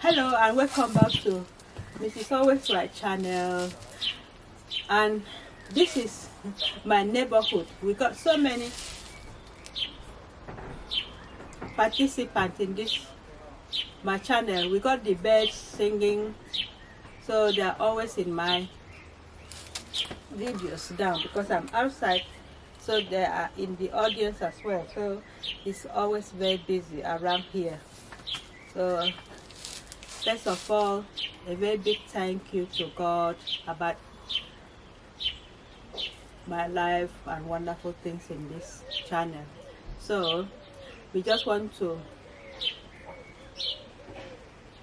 Hello and welcome back to Mrs. Always Right channel, and this is my neighborhood. We got so many participants in this my channel. We got the birds singing, so they are always in my videos down because I'm outside, so they are in the audience as well, so it's always very busy around here. So first of all, a very big thank you to God about my life and wonderful things in this channel. So we just want to,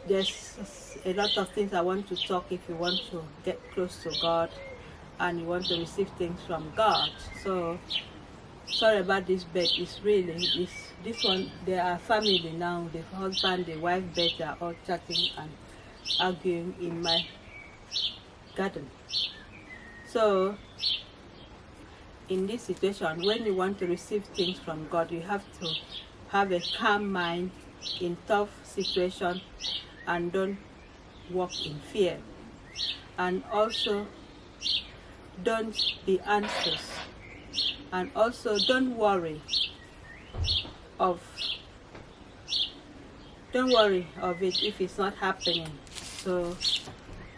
there's a lot of things I want to talk if you want to get close to God and you want to receive things from God. So sorry about this bed. It's really this one. They are family now. The husband, the wife, bed are all chatting and arguing in my garden. So in this situation, when you want to receive things from God, you have to have a calm mind in tough situation and don't walk in fear, and also don't be anxious, and also don't worry of it if it's not happening. So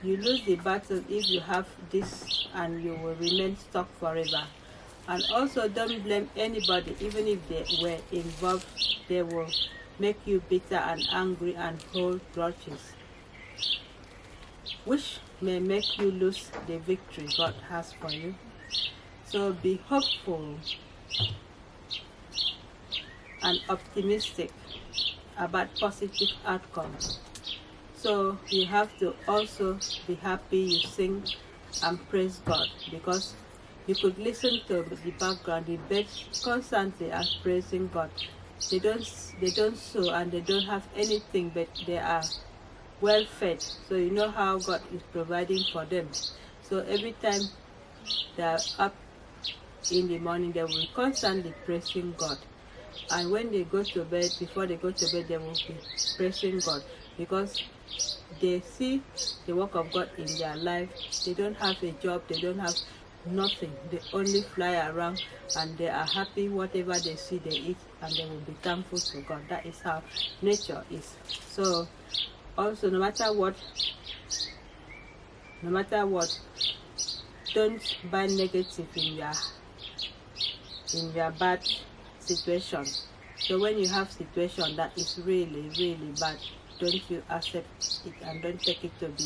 you lose the battle if you have this, and you will remain stuck forever. And also don't blame anybody, even if they were involved. They will make you bitter and angry and hold grudges, which may make you lose the victory God has for you. So be hopeful and optimistic about positive outcomes. So you have to also be happy, you sing and praise God, because you could listen to the background, the birds constantly are praising God. They don't sow and they don't have anything, but they are well fed. So you know how God is providing for them. So every time they are up in the morning, they will be constantly praising God. And when they go to bed, before they go to bed, they will be praising God, because they see the work of God in their life. They don't have a job, they don't have nothing, they only fly around and they are happy. Whatever they see, they eat, and they will be thankful to God. That is how nature is. So also, no matter what, don't buy negative in your bad situation. So when you have situation that is really bad, don't you accept it and don't take it to be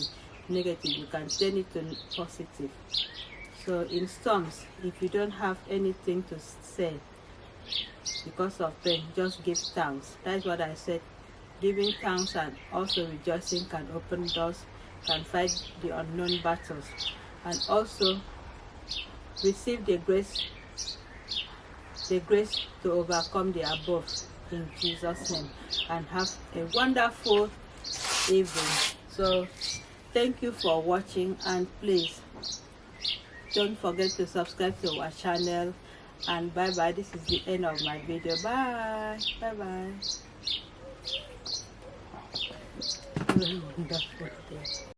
negative. You can turn it to positive. So in storms, if you don't have anything to say because of pain, just give thanks. That's what I said. Giving thanks and also rejoicing can open doors, can fight the unknown battles, and also receive the grace to overcome the above in Jesus' name, and have a wonderful evening. So thank you for watching, and please don't forget to subscribe to our channel, and bye bye. This is the end of my video. Bye bye. Wonderful day.